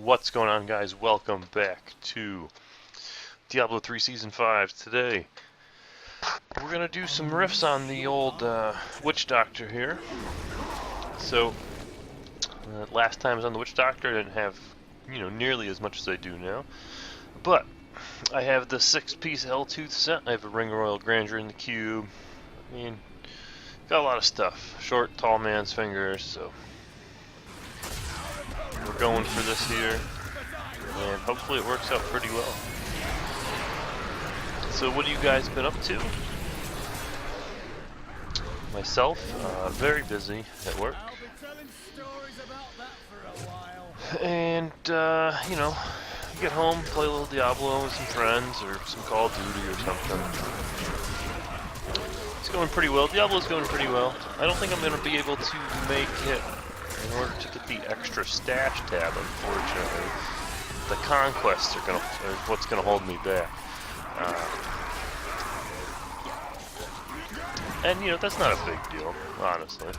What's going on, guys? Welcome back to Diablo 3 Season 5. Today, we're going to do some riffs on the old Witch Doctor here. So, last time I was on the Witch Doctor, I didn't have, nearly as much as I do now. But, I have the 6-piece L-Tooth set. I have a Ring of Royal Grandeur in the cube. I mean, got a lot of stuff. Short, tall man's fingers, so... we're going for this here. And hopefully it works out pretty well. So what have you guys been up to? Myself, very busy at work. And, get home, play a little Diablo with some friends, or some Call of Duty or something. It's going pretty well. Diablo's going pretty well. I don't think I'm going to be able to make it in order to get the extra stash tab, unfortunately. The conquests are what's gonna hold me back, and that's not a big deal, honestly.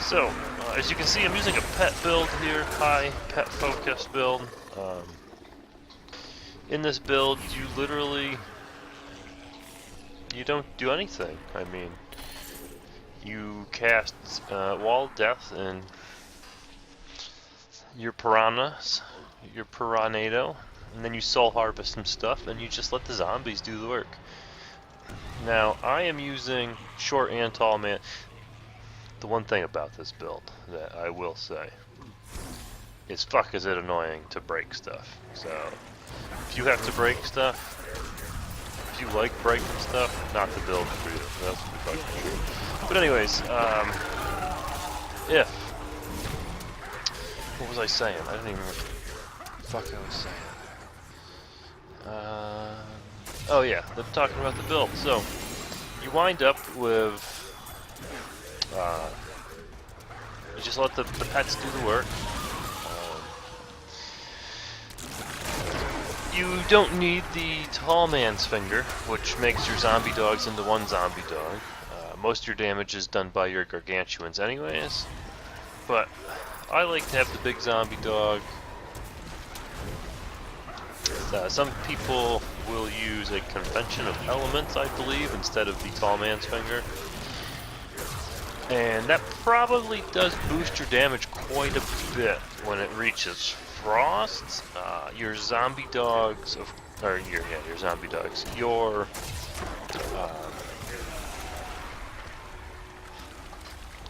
So, as you can see, I'm using a pet build here, high pet focus build. In this build, you don't do anything. I mean, you cast Wall of Death and your piranhas, your piranado, and then you soul harvest some stuff, and you just let the zombies do the work. Now, I am using short and tall man. The one thing about this build that I will say is fuck is it annoying to break stuff. So, if you have to break stuff, if you like breaking stuff, not the build for you. That's fucking true. But anyways, what was I saying? I didn't even remember what the fuck I was saying. Oh yeah, they're talking about the build. So, you wind up with, you just let the pets do the work. You don't need the tall man's finger, which makes your zombie dogs into one zombie dog. Most of your damage is done by your gargantuans anyways, but I like to have the big zombie dog. Some people will use a convention of elements, I believe, instead of the tall man's finger. And that probably does boost your damage quite a bit when it reaches frost. Your zombie dogs, your zombie dogs,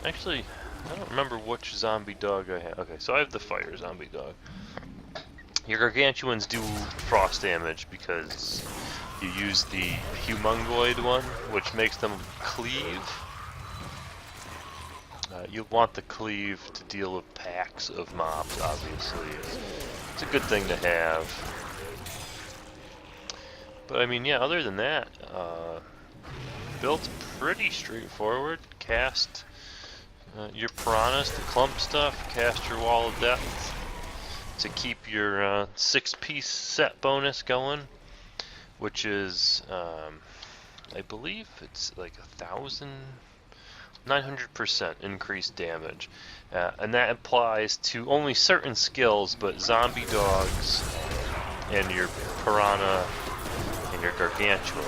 actually, I don't remember which zombie dog I have. Okay, so I have the fire zombie dog. Your gargantuans do frost damage because you use the humongoid one, which makes them cleave. You'll want the cleave to deal with packs of mobs, obviously. It's a good thing to have. But I mean, yeah, other than that, build's pretty straightforward. Cast your piranhas to clump stuff, cast your Wall of Death to keep your 6-piece set bonus going, which is, I believe it's like 900% increased damage. And that applies to only certain skills, but zombie dogs and your piranha and your gargantuan,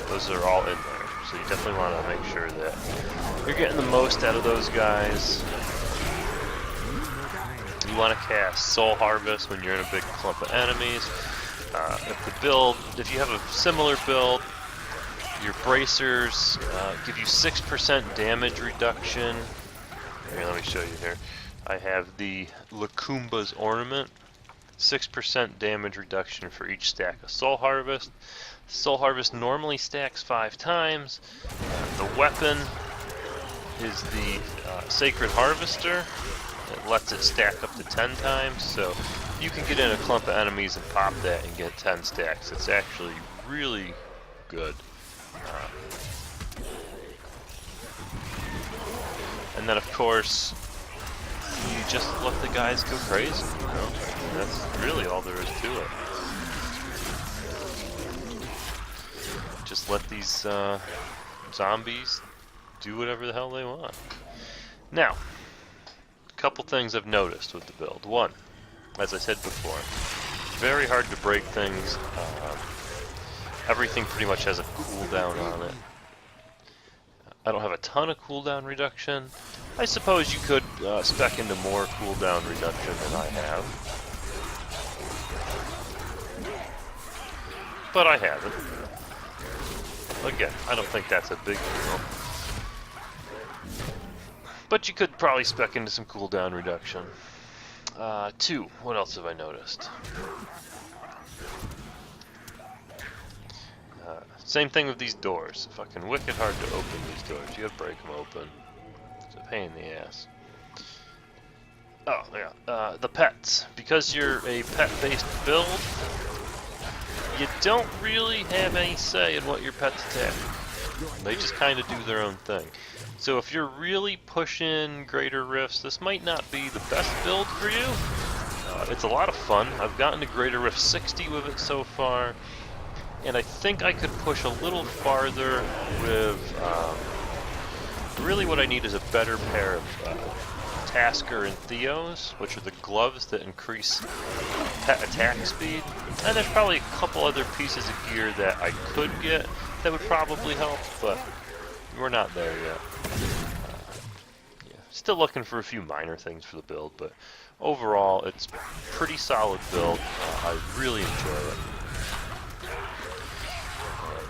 those are all in there. So you definitely want to make sure that you're getting the most out of those guys. You want to cast Soul Harvest when you're in a big clump of enemies. If you have a similar build, your bracers give you 6% damage reduction. Here, let me show you here. I have the Lacumba's Ornament. 6% damage reduction for each stack of Soul Harvest. Soul Harvest normally stacks 5 times. The weapon is the Sacred Harvester. It lets it stack up to 10 times, so you can get in a clump of enemies and pop that and get 10 stacks. It's actually really good. And then, of course, you just let the guys go crazy, That's really all there is to it. Just let these zombies do whatever the hell they want. Now, a couple things I've noticed with the build. One, as I said before, very hard to break things. Everything pretty much has a cooldown on it. I don't have a ton of cooldown reduction. I suppose you could spec into more cooldown reduction than I have. But I haven't. Again, I don't think that's a big deal. But you could probably spec into some cooldown reduction. Two, what else have I noticed? Same thing with these doors. Fucking wicked hard to open these doors. You gotta break them open. It's a pain in the ass. Oh, yeah. The pets. Because you're a pet-based build, you don't really have any say in what your pets attack. They just kind of do their own thing. So if you're really pushing greater rifts, this might not be the best build for you. It's a lot of fun. I've gotten to greater rift 60 with it so far. And I think I could push a little farther with, really what I need is a better pair of Tasker and Theos, which are the gloves that increase pet attack speed. And there's probably a couple other pieces of gear that I could get that would probably help, but we're not there yet. Yeah. Still looking for a few minor things for the build, but overall it's a pretty solid build. I really enjoy it.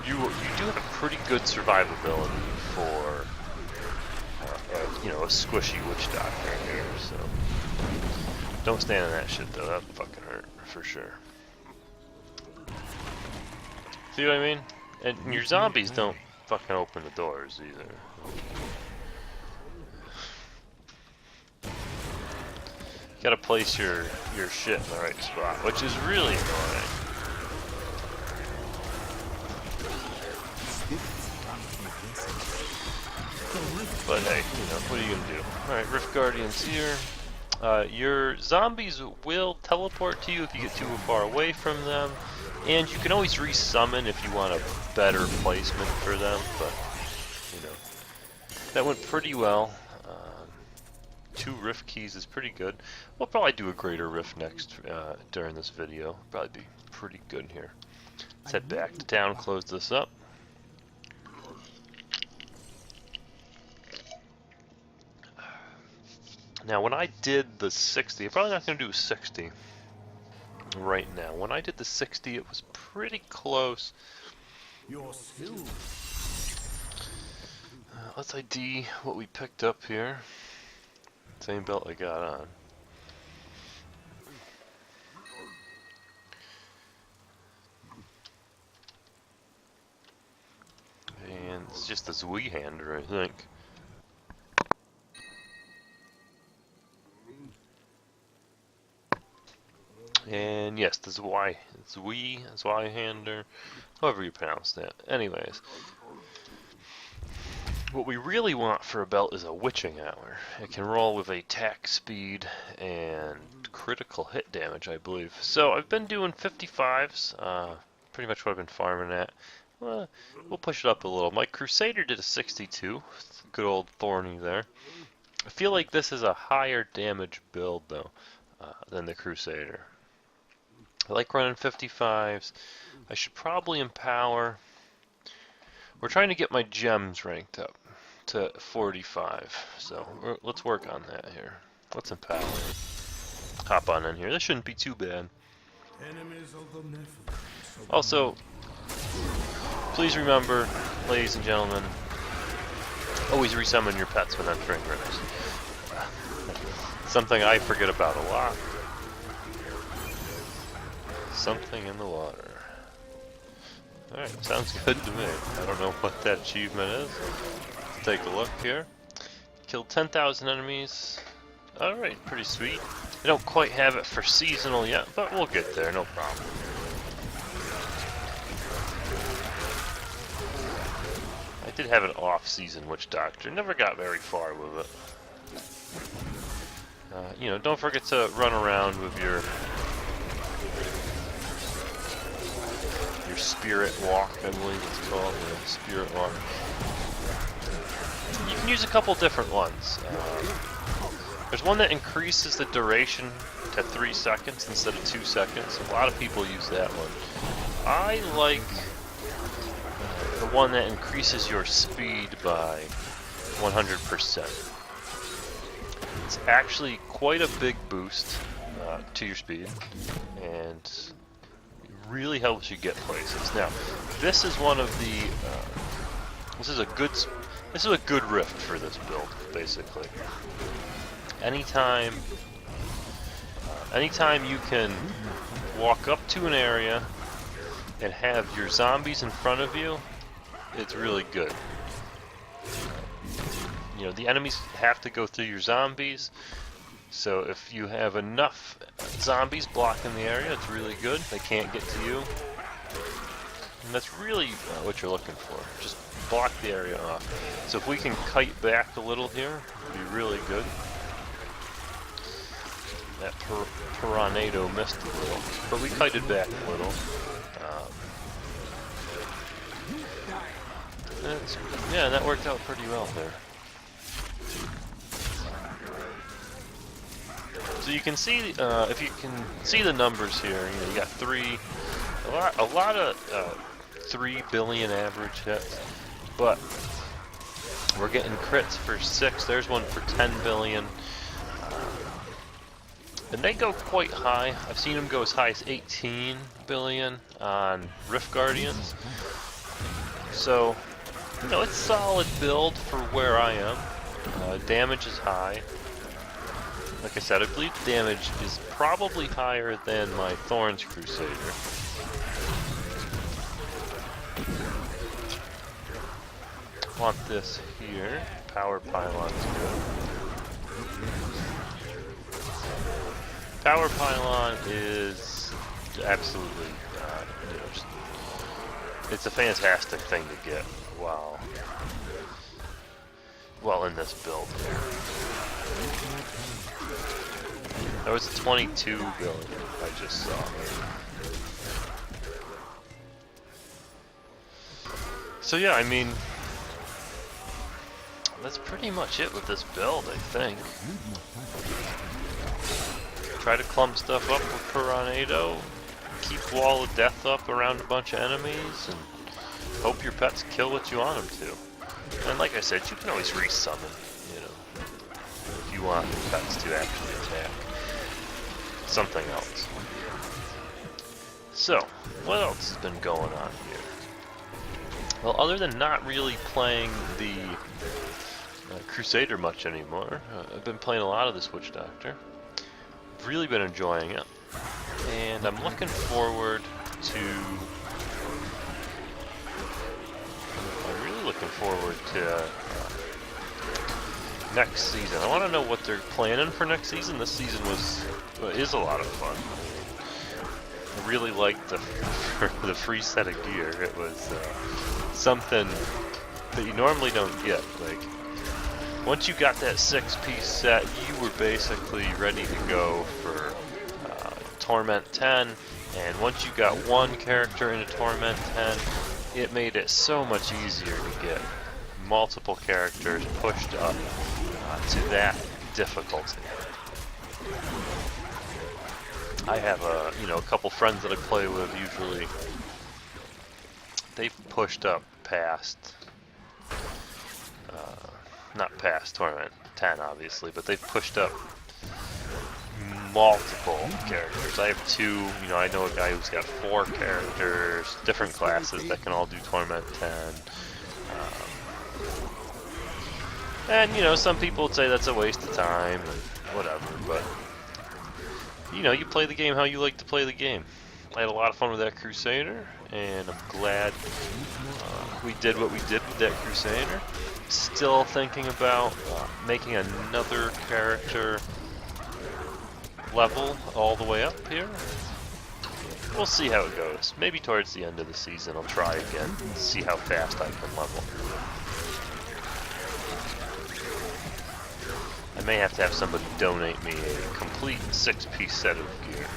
You do have a pretty good survivability for, a squishy witch doctor here, so don't stand in that shit though, that fucking hurt, for sure. See what I mean? And your zombies don't fucking open the doors either. You gotta place your shit in the right spot, which is really annoying. But hey, what are you gonna do? Alright, Rift Guardian's here. Your zombies will teleport to you if you get too far away from them. And you can always resummon if you want a better placement for them, but, that went pretty well. 2 Rift keys is pretty good. We'll probably do a greater Rift next, during this video. Probably be pretty good here. Let's head back to town, close this up. Now, when I did the 60, I'm probably not going to do a 60 right now. When I did the 60, it was pretty close. Let's ID what we picked up here. Same belt I got on. And it's just a Zweihander, I think. And yes, the Zweihander, however you pronounce that. Anyways, what we really want for a belt is a Witching Hour. It can roll with attack speed and critical hit damage, I believe. So I've been doing 55s, pretty much what I've been farming at. Well, we'll push it up a little. My Crusader did a 62, good old Thorny there. I feel like this is a higher damage build though than the Crusader. I like running 55s. I should probably empower. We're trying to get my gems ranked up to 45, so let's work on that here. Let's empower. Hop on in here. This shouldn't be too bad. Also, please remember, ladies and gentlemen, always resummon your pets when entering rivers. Something I forget about a lot. Something in the water. Alright, sounds good to me. I don't know what that achievement is. Let's take a look here. Killed 10,000 enemies. Alright, pretty sweet. I don't quite have it for seasonal yet, but we'll get there, no problem. I did have an off-season Witch Doctor. Never got very far with it. Don't forget to run around with your spirit walk, I believe it's called, spirit walk. use a couple different ones. There's one that increases the duration to 3 seconds instead of 2 seconds. A lot of people use that one. I like the one that increases your speed by 100%. It's actually quite a big boost to your speed, and it really helps you get places. Now, this is one of the this is a good rift for this build, basically. Anytime you can walk up to an area and have your zombies in front of you, it's really good. You know, the enemies have to go through your zombies, so if you have enough zombies blocking the area, it's really good. They can't get to you. And that's really what you're looking for. Just block the area off. So if we can kite back a little here, it'd be really good. That tornado missed a little, but we kited back a little. Yeah, that worked out pretty well there. So you can see, if you can see the numbers here, you know, you got a lot of 3 billion average hits, but we're getting crits for 6. There's one for 10 billion. And they go quite high. I've seen them go as high as 18 billion on Rift Guardians. So, you know, it's a solid build for where I am. Damage is high. Like I said, I believe damage is probably higher than my Thorns Crusader. Want this here. Power Pylon's good. Power Pylon is absolutely, you know, just, it's a fantastic thing to get. Wow. Well, in this build here. That was 22 billion I just saw. So yeah, I mean, that's pretty much it with this build, I think. Try to clump stuff up with Tornado, keep Wall of Death up around a bunch of enemies, and hope your pets kill what you want them to. And like I said, you can always resummon, you know, if you want your pets to actually attack something else. So, what else has been going on here? Well, other than not really playing the Crusader much anymore, I've been playing a lot of this Witch Doctor. Really been enjoying it, and I'm looking forward to. I'm really looking forward to next season. I want to know what they're planning for next season. This season is a lot of fun. I really liked the free set of gear. It was something that you normally don't get. Like, once you got that 6-piece set, you were basically ready to go for Torment 10, and once you got one character into Torment 10, it made it so much easier to get multiple characters pushed up to that difficulty. I have a couple friends that I play with. Usually, they've pushed up past. Not past Torment 10, obviously, but they've pushed up multiple characters. I have 2, you know, I know a guy who's got 4 characters, different classes that can all do Torment 10. And, you know, some people would say that's a waste of time and whatever, but, you know, you play the game how you like to play the game. I had a lot of fun with that Crusader, and I'm glad we did what we did with that Crusader. Still thinking about making another character level all the way up here. We'll see how it goes. Maybe towards the end of the season I'll try again to see how fast I can level. I may have to have somebody donate me a complete 6-piece set of gear.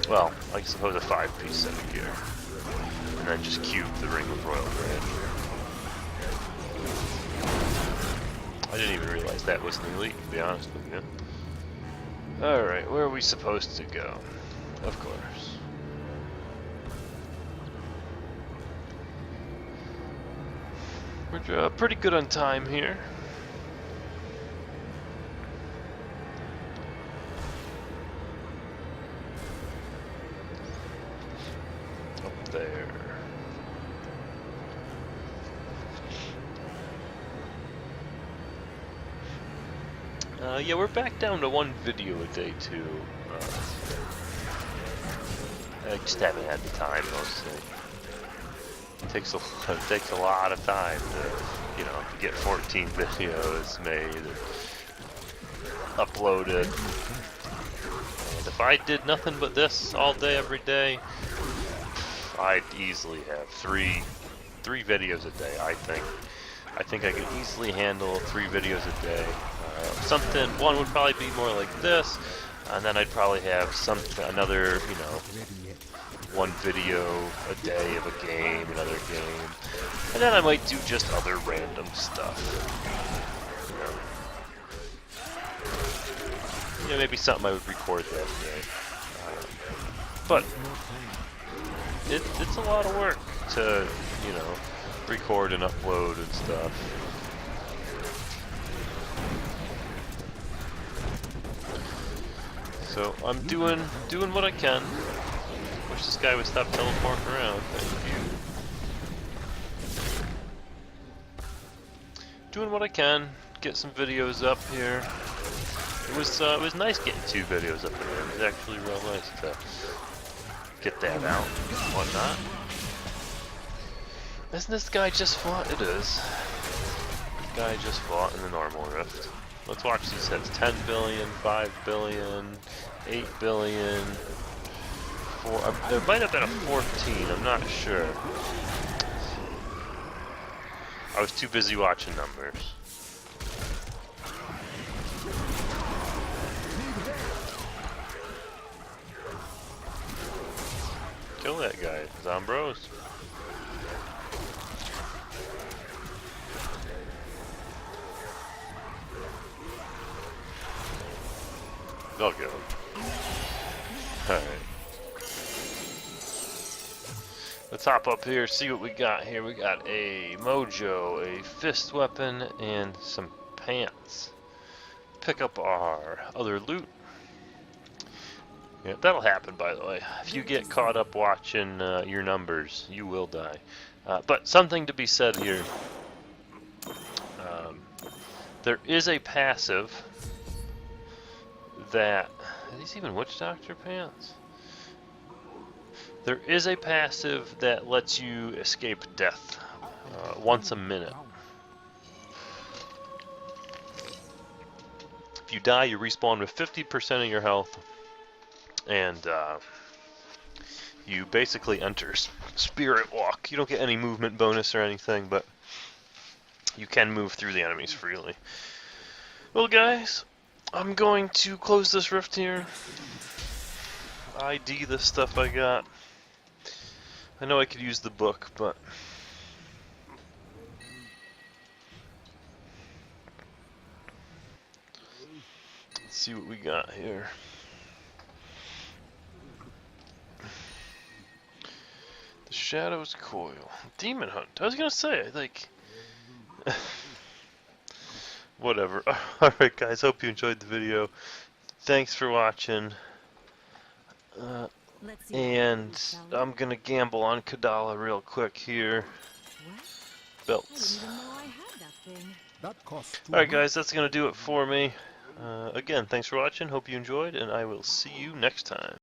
Well, I suppose a 5-piece set of gear. and then just cube the Ring of Royal Branch. I didn't even realize that was an elite, to be honest with you. Alright, where are we supposed to go? Of course. We're pretty good on time here. Up there. Yeah, we're back down to 1 video a day too. I just haven't had the time mostly. It takes a lot of time to, you know, get 14 videos made and uploaded. And if I did nothing but this all day, every day, I'd easily have three videos a day. I think I could easily handle 3 videos a day. One would probably be more like this, and then I'd probably have another, you know, 1 video a day of a game, another game, and then I might do just other random stuff. You know, maybe something I would record that day. But it's a lot of work to, you know, record and upload and stuff. So I'm doing what I can. Wish this guy would stop teleporting around. Thank you. Doing what I can. Get some videos up here. It was nice getting 2 videos up there. It was actually real nice to get that out and whatnot. Isn't this guy just fought? It is. This guy just fought in the normal rift. Let's watch these hits. 10 billion, 5 billion, 8 billion, 4... there might have been a 14, I'm not sure. I was too busy watching numbers. Kill that guy, Zombros. They'll get him. Alright. Let's hop up here, see what we got here. We got a mojo, a fist weapon, and some pants. Pick up our other loot. Yeah, that'll happen, by the way. If you get caught up watching your numbers, you will die. But something to be said here. There is a passive that... are these even Witch Doctor pants? There is a passive that lets you escape death once a minute. If you die, you respawn with 50% of your health, and you basically enter Spirit Walk. You don't get any movement bonus or anything, but you can move through the enemies freely. Well, guys, I'm going to close this rift here. ID the stuff I got. I know I could use the book, but let's see what we got here. The Shadow's Coil. Demon Hunt. I was gonna say, like... whatever. Alright guys, hope you enjoyed the video. Thanks for watching. And I'm gonna gamble on Kadala real quick here. Belts. Alright guys, that's gonna do it for me. Again, thanks for watching, hope you enjoyed, and I will see you next time.